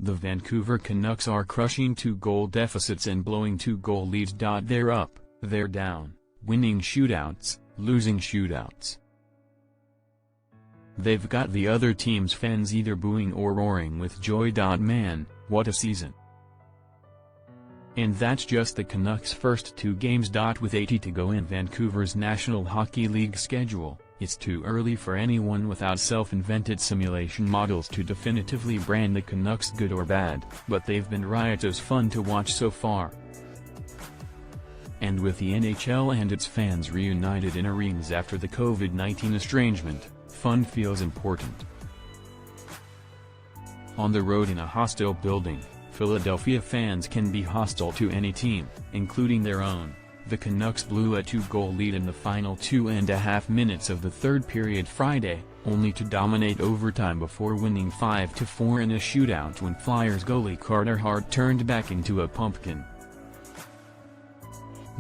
The Vancouver Canucks are crushing 2-goal deficits and blowing 2-goal leads. They're up, they're down, winning shootouts, losing shootouts. They've got the other team's fans either booing or roaring with joy. Man, what a season. And that's just the Canucks' first 2 games. With 80 to go in Vancouver's National Hockey League schedule, it's too early for anyone without self-invented simulation models to definitively brand the Canucks good or bad, but they've been riotous fun to watch so far. And with the NHL and its fans reunited in arenas after the COVID-19 estrangement, fun feels important. On the road in a hostile building, Philadelphia fans can be hostile to any team, including their own. The Canucks blew a 2-goal lead in the final 2.5 minutes of the third period Friday, only to dominate overtime before winning 5-4 in a shootout when Flyers goalie Carter Hart turned back into a pumpkin.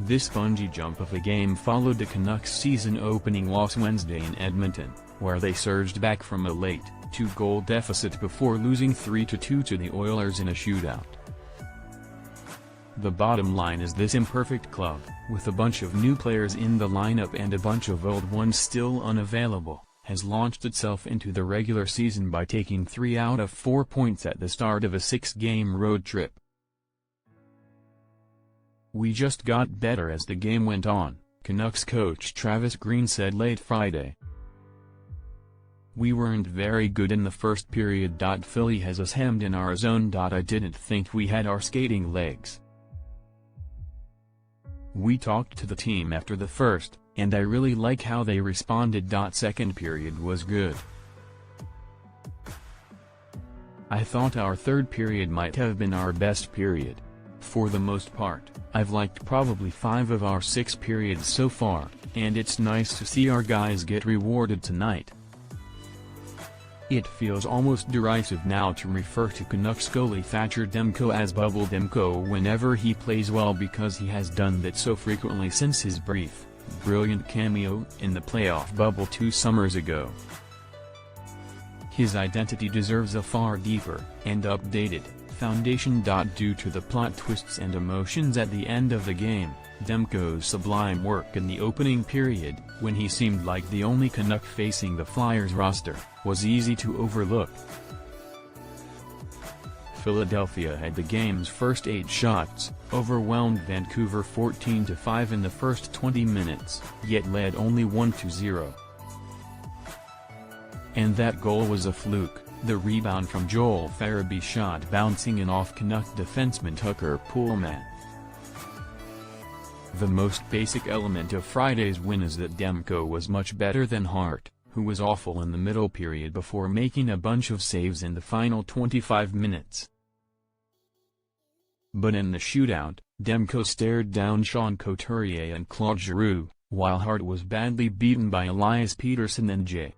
This bungee jump of a game followed the Canucks' season-opening loss Wednesday in Edmonton, where they surged back from a late 2-goal deficit before losing 3-2 to the Oilers in a shootout. The bottom line is this imperfect club, with a bunch of new players in the lineup and a bunch of old ones still unavailable, has launched itself into the regular season by taking 3 out of 4 points at the start of a 6-game road trip. "We just got better as the game went on," Canucks coach Travis Green said late Friday. "We weren't very good in the first period. Philly has us hemmed in our zone. I didn't think we had our skating legs. We talked to the team after the first, and I really like how they responded. Second period was good. I thought our third period might have been our best period. For the most part, I've liked probably 5 of our 6 periods so far, and it's nice to see our guys get rewarded tonight." It feels almost derisive now to refer to Canucks goalie Thatcher Demko as Bubble Demko whenever he plays well, because he has done that so frequently since his brief, brilliant cameo in the playoff bubble 2 summers ago. His identity deserves a far deeper and updated foundation. Due to the plot twists and emotions at the end of the game, Demko's sublime work in the opening period, when he seemed like the only Canuck facing the Flyers roster, was easy to overlook. Philadelphia had the game's first 8 shots, overwhelmed Vancouver 14-5 in the first 20 minutes, yet led only 1-0. And that goal was a fluke. The rebound from Joel Farabee's shot bouncing in off Canuck defenseman Tucker Poolman. The most basic element of Friday's win is that Demko was much better than Hart, who was awful in the middle period before making a bunch of saves in the final 25 minutes. But in the shootout, Demko stared down Sean Couturier and Claude Giroux, while Hart was badly beaten by Elias Pettersson and J.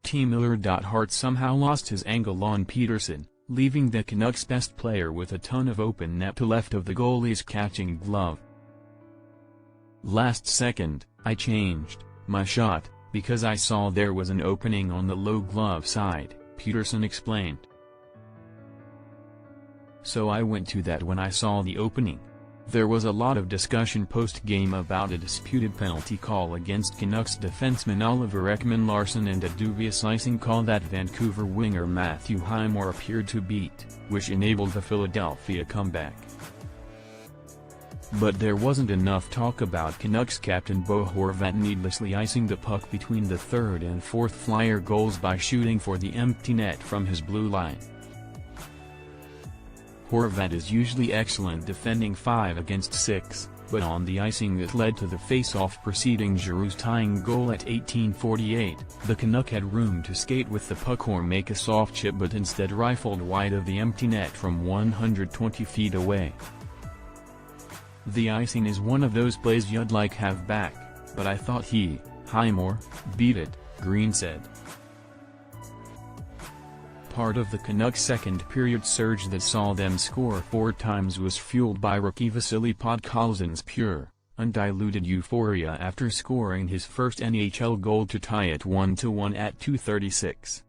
T. Miller. Hart somehow lost his angle on Pettersson, leaving the Canucks' best player with a ton of open net to left of the goalie's catching glove. "Last second, I changed my shot, because I saw there was an opening on the low glove side," Pettersson explained. "So I went to that when I saw the opening." There was a lot of discussion post-game about a disputed penalty call against Canucks defenseman Oliver Ekman-Larsson and a dubious icing call that Vancouver winger Matthew Highmore appeared to beat, which enabled the Philadelphia comeback. But there wasn't enough talk about Canucks captain Bo Horvat needlessly icing the puck between the third and fourth Flyer goals by shooting for the empty net from his blue line. Horvat is usually excellent defending 5 against 6, but on the icing that led to the face-off preceding Giroux's tying goal at 18:48, the Canuck had room to skate with the puck or make a soft chip, but instead rifled wide of the empty net from 120 feet away. "The icing is one of those plays you'd like have back, but I thought Highmore, beat it," Green said. Part of the Canucks' second-period surge that saw them score 4 times was fueled by rookie Vasily Podkolzin's pure, undiluted euphoria after scoring his first NHL goal to tie it 1-1 at 2:36.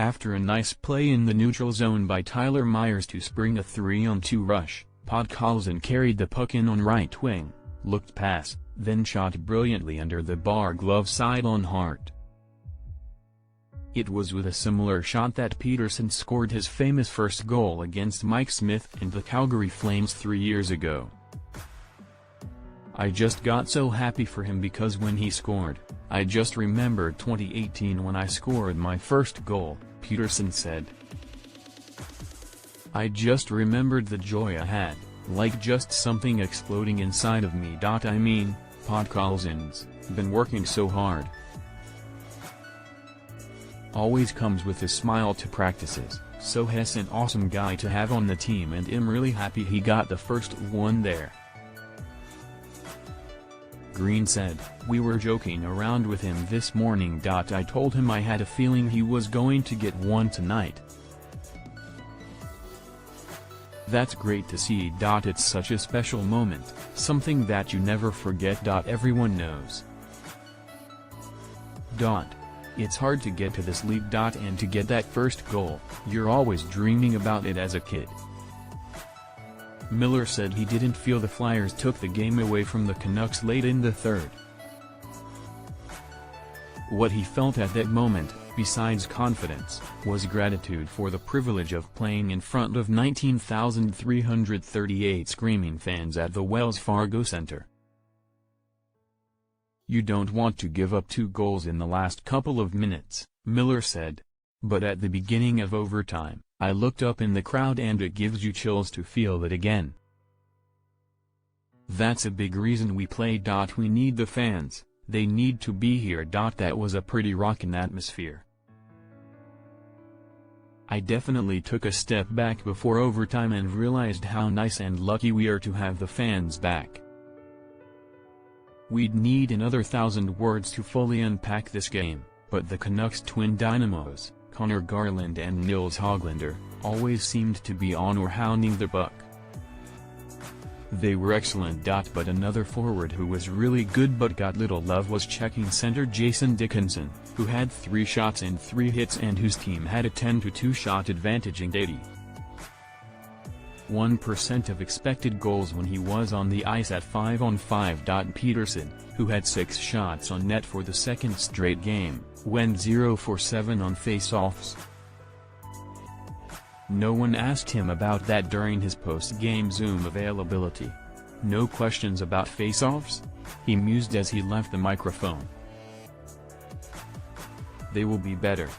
After a nice play in the neutral zone by Tyler Myers to spring a 3-on-2 rush, Podkolzin carried the puck in on right wing, looked pass, then shot brilliantly under the bar glove side on Hart. It was with a similar shot that Peterson scored his famous first goal against Mike Smith and the Calgary Flames 3 years ago. "I just got so happy for him because when he scored, I just remembered 2018 when I scored my first goal," Peterson said. "I just remembered the joy I had, like just something exploding inside of me. I mean, Podkolzin's been working so hard. Always comes with a smile to practices, so he's an awesome guy to have on the team and I'm really happy he got the first one there." Green said, "We were joking around with him this morning. I told him I had a feeling he was going to get one tonight. That's great to see. It's such a special moment, something that you never forget. Everyone knows. It's hard to get to this league. And to get that first goal, you're always dreaming about it as a kid." Miller said he didn't feel the Flyers took the game away from the Canucks late in the third. What he felt at that moment, besides confidence, was gratitude for the privilege of playing in front of 19,338 screaming fans at the Wells Fargo Center. "You don't want to give up 2 goals in the last couple of minutes," Miller said. "But at the beginning of overtime, I looked up in the crowd and it gives you chills to feel that again. That's a big reason we play. We need the fans, they need to be here. That was a pretty rockin' atmosphere. I definitely took a step back before overtime and realized how nice and lucky we are to have the fans back. We'd need another 1,000 words to fully unpack this game, but the Canucks' twin dynamos, Connor Garland and Nils Hoglander, always seemed to be on or hounding the puck. They were excellent. But another forward who was really good but got little love was checking center Jason Dickinson, who had 3 shots and 3 hits and whose team had a 10-2 shot advantage in 81% of expected goals when he was on the ice at 5-on-5. Peterson, who had 6 shots on net for the second straight game, went 0 for 7 on face-offs. No one asked him about that during his post-game Zoom availability. "No questions about face-offs?" he mused as he left the microphone. "They will be better.